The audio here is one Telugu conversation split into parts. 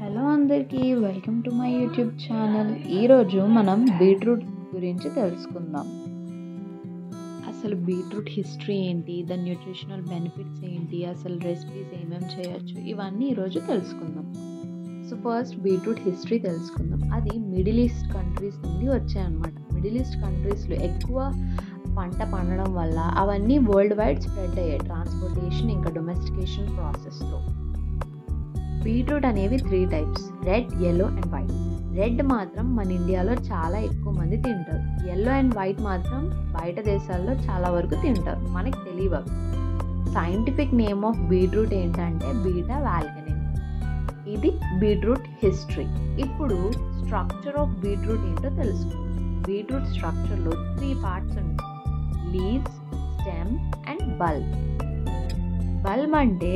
హలో అందరికీ welcome to my YouTube channel. ఈరోజు మనం బీట్రూట్ గురించి తెలుసుకుందాం. అసలు బీట్రూట్ హిస్టరీ ఏంటి, దాని న్యూట్రిషనల్ బెనిఫిట్స్ ఏంటి, అసలు రెసిపీస్ ఏమేమి చేయొచ్చు, ఇవన్నీ ఈరోజు తెలుసుకుందాం. సో ఫస్ట్ బీట్రూట్ హిస్టరీ తెలుసుకుందాం. అది మిడిల్ ఈస్ట్ కంట్రీస్ నుండి వచ్చాయన్నమాట. మిడిల్ ఈస్ట్ కంట్రీస్లో ఎక్కువ పంట పండడం వల్ల అవన్నీ వరల్డ్ వైడ్ స్ప్రెడ్ అయ్యాయి ట్రాన్స్పోర్టేషన్ ఇంకా డొమెస్టికేషన్ ప్రాసెస్లో. బీట్రూట్ అనేవి 3 types: red, yellow and white. Red మాత్రం మన ఇండియాలో చాలా ఎక్కువ మంది తింటారు. yellow అండ్ వైట్ మాత్రం బయట దేశాల్లో చాలా వరకు తింటారు, మనకి తెలియవు. సైంటిఫిక్ నేమ్ ఆఫ్ బీట్రూట్ ఏంటంటే బీటా వాల్కనిన్. ఇది బీట్రూట్ హిస్టరీ. ఇప్పుడు స్ట్రక్చర్ ఆఫ్ బీట్రూట్ ఏంటో తెలుసుకుందాం. బీట్రూట్ స్ట్రక్చర్లో 3 పార్ట్స్ ఉంటాయి: leaves, stem and bulb. Bulb అంటే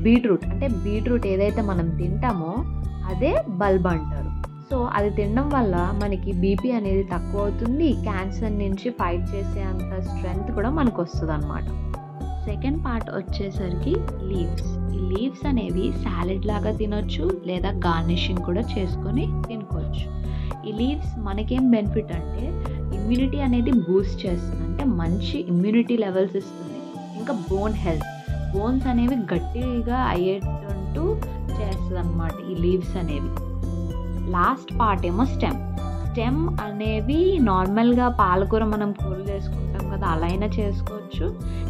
బీట్రూట్ అంటే బీట్రూట్ ఏదైతే మనం తింటామో అదే బల్బ్ అంటారు. సో అది తినడం వల్ల మనకి బీపీ అనేది తక్కువ అవుతుంది, క్యాన్సర్ నుంచి ఫైట్ చేసే అంత స్ట్రెంగ్త్ కూడా మనకు వస్తుంది అనమాట. సెకండ్ పార్ట్ వచ్చేసరికి లీవ్స్. ఈ లీవ్స్ అనేవి సాలెడ్ లాగా తినొచ్చు లేదా గార్నిషింగ్ కూడా చేసుకొని తినుకోవచ్చు. ఈ లీవ్స్ మనకేం బెనిఫిట్ అంటే ఇమ్యూనిటీ అనేది బూస్ట్ చేస్తుంది, అంటే మంచి ఇమ్యూనిటీ లెవెల్స్ ఇస్తుంది. ఇంకా బోన్స్ అనేవి గట్టిగా అయ్యేటట్టు చేస్తుంది అనమాట ఈ లీవ్స్ అనేవి. లాస్ట్ పార్ట్ ఏమో స్టెమ్ అనేవి నార్మల్గా పాలకూర మనం కూరలు చేసుకుంటాం కదా, అలా అయినా చేసుకోవచ్చు,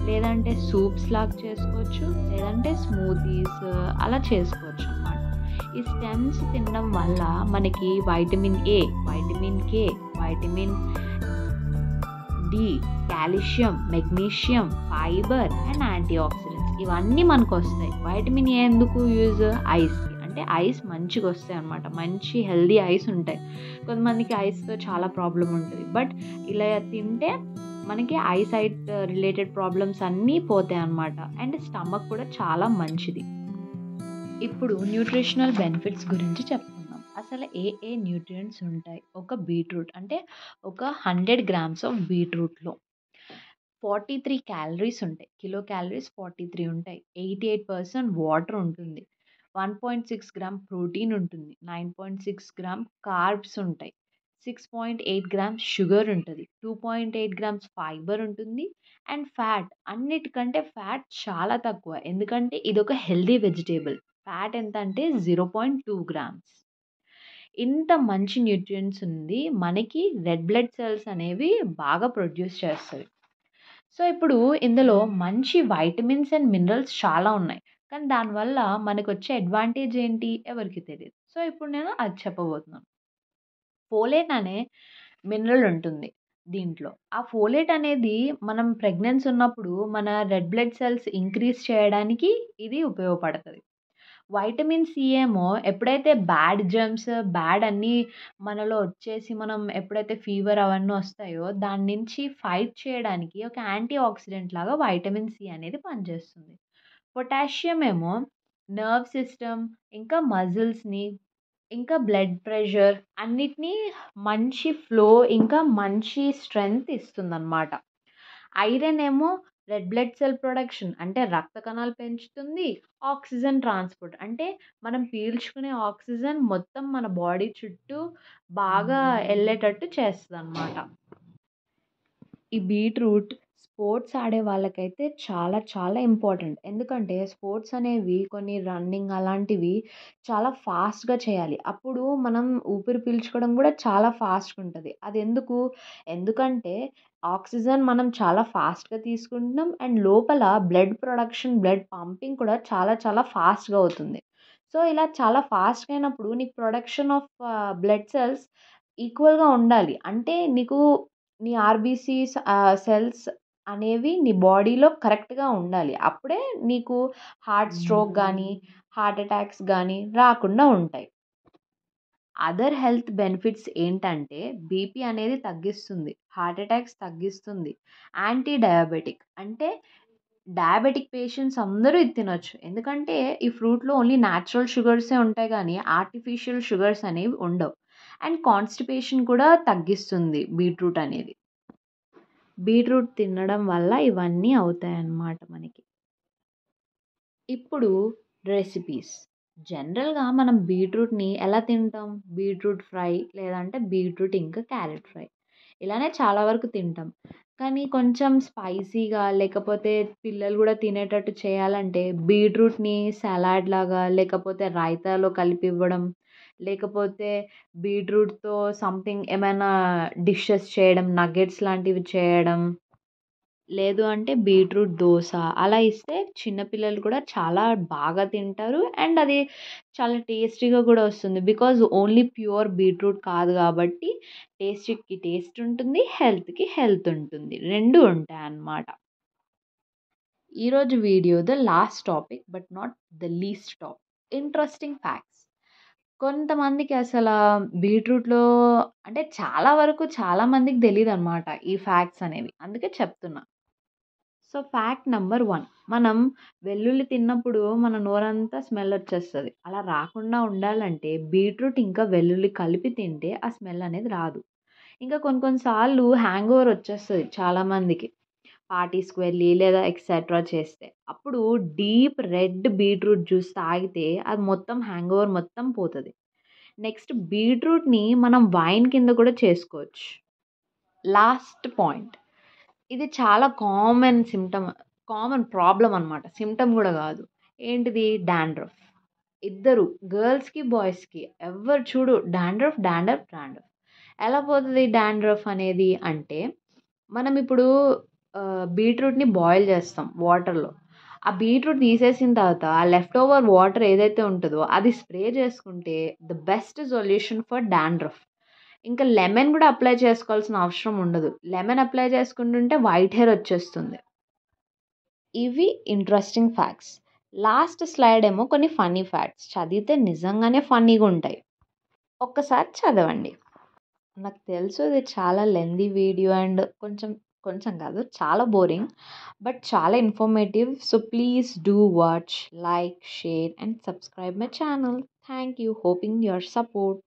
లేదంటే సూప్స్ లాగా చేసుకోవచ్చు, లేదంటే స్మూతీస్ అలా చేసుకోవచ్చు అన్నమాట. ఈ స్టెమ్స్ తినడం వల్ల మనకి vitamin A, vitamin K, vitamin D, calcium, magnesium, fibre and antioxidants ఇవన్నీ మనకు వస్తాయి. వైటమిన్ ఏ ఎందుకు యూజ్? ఐస్కి, అంటే ఐస్ మంచిగా వస్తాయి అన్నమాట. మంచి హెల్దీ ఐస్ ఉంటాయి. కొంతమందికి ఐస్తో చాలా ప్రాబ్లం ఉంటుంది, బట్ ఇలా తింటే మనకి ఐసైట్ రిలేటెడ్ ప్రాబ్లమ్స్ అన్నీ పోతాయి అన్నమాట. అండ్ స్టమక్ కూడా చాలా మంచిది. ఇప్పుడు న్యూట్రిషనల్ బెనిఫిట్స్ గురించి చెప్పుకుందాం. అసలు ఏ న్యూట్రియంట్స్ ఉంటాయి ఒక బీట్రూట్ అంటే ఒక 100 grams ఆఫ్ బీట్రూట్లో 43 క్యాలరీస్ ఉంటాయి. కిలో క్యాలరీస్ 43 ఉంటాయి. 88% వాటర్ ఉంటుంది. 1.6 గ్రామ్ ప్రోటీన్ ఉంటుంది. 9.6 గ్రామ్ కార్బ్స్ ఉంటాయి. 6.8 గ్రామ్స్ షుగర్ ఉంటుంది. 2.8 గ్రామ్స్ ఫైబర్ ఉంటుంది. అండ్ ఫ్యాట్, అన్నిటికంటే ఫ్యాట్ చాలా తక్కువ, ఎందుకంటే ఇది ఒక హెల్దీ వెజిటేబుల్. ఫ్యాట్ ఎంత అంటే 0.2 గ్రామ్స్. ఇంత మంచి న్యూట్రియంట్స్ ఉంది, మనకి రెడ్ బ్లడ్ సెల్స్ అనేవి బాగా ప్రొడ్యూస్ చేస్తుంది. సో ఇప్పుడు ఇందులో మంచి వైటమిన్స్ అండ్ మినరల్స్ చాలా ఉన్నాయి, కానీ దానివల్ల మనకు వచ్చే అడ్వాంటేజ్ ఏంటి ఎవరికి తెలియదు. సో ఇప్పుడు నేను అది చెప్పబోతున్నాను. ఫోలేట్ అనే మినరల్ ఉంటుంది దీంట్లో. ఆ ఫోలేట్ అనేది మనం ప్రెగ్నెన్సీ ఉన్నప్పుడు మన రెడ్ బ్లడ్ సెల్స్ ఇంక్రీజ్ చేయడానికి ఇది ఉపయోగపడుతుంది. వైటమిన్ సి ఏమో ఎప్పుడైతే బ్యాడ్ జర్మ్స్, బ్యాడ్ అన్నీ మనలో వచ్చేసి మనం ఎప్పుడైతే ఫీవర్ అవన్నీ వస్తాయో దాని నుంచి ఫైట్ చేయడానికి ఒక యాంటీ ఆక్సిడెంట్ లాగా వైటమిన్ సి అనేది పనిచేస్తుంది. పొటాషియం ఏమో నర్వ్ సిస్టమ్, ఇంకా మజిల్స్ని, ఇంకా బ్లడ్ ప్రెషర్ అన్నిటినీ మంచి ఫ్లో ఇంకా మంచి స్ట్రెంగ్త్ ఇస్తుందన్నమాట. ఐరన్ ఏమో రెడ్ బ్లడ్ సెల్ ప్రొడక్షన్, అంటే రక్త కణాలు పెంచుతుంది. ఆక్సిజన్ ట్రాన్స్పోర్ట్, అంటే మనం పీల్చుకునే ఆక్సిజన్ మొత్తం మన బాడీ చుట్టూ బాగా వెళ్ళేటట్టు చేస్తుంది అన్నమాట. ఈ బీట్రూట్ స్పోర్ట్స్ ఆడే వాళ్ళకైతే చాలా చాలా ఇంపార్టెంట్, ఎందుకంటే స్పోర్ట్స్ అనేవి కొన్ని రన్నింగ్ అలాంటివి చాలా ఫాస్ట్గా చేయాలి. అప్పుడు మనం ఊపిరి పీల్చుకోవడం కూడా చాలా ఫాస్ట్గా ఉంటుంది. అది ఎందుకంటే ఆక్సిజన్ మనం చాలా ఫాస్ట్గా తీసుకుంటున్నాం, అండ్ లోపల బ్లడ్ ప్రొడక్షన్, బ్లడ్ పంపింగ్ కూడా చాలా చాలా ఫాస్ట్గా అవుతుంది. సో ఇలా చాలా ఫాస్ట్గా అయినప్పుడు నీకు ప్రొడక్షన్ ఆఫ్ బ్లడ్ సెల్స్ ఈక్వల్గా ఉండాలి. అంటే నీ ఆర్బీసీస్ సెల్స్ అనేవి నీ బాడీలో కరెక్ట్గా ఉండాలి. అప్పుడే నీకు హార్ట్ స్ట్రోక్ కానీ హార్ట్ అటాక్స్ కానీ రాకుండా ఉంటాయి. అదర్ హెల్త్ బెనిఫిట్స్ ఏంటంటే బీపీ అనేది తగ్గిస్తుంది, హార్ట్ అటాక్స్ తగ్గిస్తుంది, యాంటీ డయాబెటిక్, అంటే డయాబెటిక్ పేషెంట్స్ అందరూ ఇది తినొచ్చు, ఎందుకంటే ఈ ఫ్రూట్లో ఓన్లీ న్యాచురల్ షుగర్సే ఉంటాయి కానీ ఆర్టిఫిషియల్ షుగర్స్ అనేవి ఉండవు. అండ్ కాన్స్టిపేషన్ కూడా తగ్గిస్తుంది బీట్రూట్ అనేది. బీట్రూట్ తినడం వల్ల ఇవన్నీ అవుతాయన్నమాట మనకి. ఇప్పుడు రెసిపీస్. జనరల్‌గా మనం బీట్రూట్‌ని ఎలా తింటాం? బీట్రూట్ ఫ్రై లేదంటే బీట్రూట్ ఇంకా క్యారెట్ ఫ్రై. ఇలానే చాలా వరకు తింటాం. కానీ కొంచెం స్పైసీగా లేకపోతే పిల్లలు గూడా తినేటట్టు చేయాలంటే బీట్రూట్‌ని సలాడ్ లాగా లేకపోతే రైతాలో కలిపి ఇవ్వడం. లేకపోతే బీట్రూట్‌తో సంథింగ్ ఏమైనా డిషెస్ చేయడం, నగ్గెట్స్ లాంటివి చేయడం. లేదు అంటే బీట్రూట్ దోస అలా ఇస్తే చిన్న పిల్లలు కూడా చాలా బాగా తింటారు. అండ్ అది చాలా టేస్టీగా కూడా వస్తుంది. బికాజ్ ఓన్లీ ప్యూర్ బీట్రూట్ కాదు కాబట్టి టేస్ట్‌కి టేస్ట్ ఉంటుంది. హెల్త్‌కి హెల్త్ ఉంటుంది. 2 ఉంటాయన్నమాట. ఈరోజు video the last topic but not the least topic. Interesting facts. కొంతమందికి బీట్రూట్‌లో అంటే చాలా వరకు చాలా మందికి తెలీదనమాట ఈ ఫ్యాక్ట్స్ అనేవి. అందుకే చెప్తున్నా. సో, ఫ్యాక్ట్ నంబర్ 1, మనం వెల్లుల్లి తిన్నప్పుడు మన నోరంతా స్మెల్ వచ్చేస్తది. అలా రాకుండా ఉండాలంటే బీట్రూట్ ఇంకా వెల్లుల్లి కలిపి తింటే ఆ స్మెల్ అనేది రాదు. ఇంకా కొన్ని కొన్ని సార్లు హ్యాంగోవర్ వచ్చేస్తది చాలామందికి. పార్టీస్‌కి వెళ్ళి లేదా ఎక్సెట్రా చేస్తే. అప్పుడు డీప్ రెడ్ బీట్రూట్ జ్యూస్ తాగితే అది మొత్తం హ్యాంగోవర్ మొత్తం పోతది. నెక్స్ట్ బీట్రూట్‌ని మనం వైన్ కింద కూడా చేసుకోవచ్చు. Last point. ఇది చాలా కామన్ ప్రాబ్లమ్ అనమాట. సింప్టమ్ గూడా గాదు. ఏంటిది? డాండ్రఫ్. ఇద్దరు గర్ల్స్‌కి, బాయ్స్‌కి ఎవ్వరు చూడు డాండ్రఫ్, డాండ్రఫ్, డాండ్రఫ్. ఎలా పోతది డాండ్రఫ్ అనేది అంటే, మనం ఇప్పుడు బీట్రూట్‌ని బాయిల్ చేస్తాం వాటర్‌లో. ఆ బీట్రూట్ తీసేసిన తర్వాత ఆ లెఫ్ట్ ఓవర్ వాటర్ ఏదైతే ఉంటదో అది స్ప్రే చేసుకుంటే the best solution for dandruff. ఇంకా లెమన్ గూడా అప్లై చేసుకోవాల్సిన అవసరం ఉండదు. లెమన్ అప్లై చేసుకుంటుంటే వైట్ హెయిర్ వచ్చేస్తుంది. ఇవి ఇంట్రెస్టింగ్ ఫ్యాక్ట్స్. లాస్ట్ స్లైడ్ ఏమో కొన్ని ఫన్నీ ఫ్యాక్ట్స్. చదివితే నిజంగానే ఫన్నీగుంటాయి. ఒక్కసారి చదవండి. నాకు తెలుసు ఇది చాలా లెంథీ వీడియో అండ్ కొంచెం కొంచెం కాదు చాలా బోరింగ్. బట్ చాలా informative. So please do watch, like, share and subscribe my channel. Thank you. Hoping your support.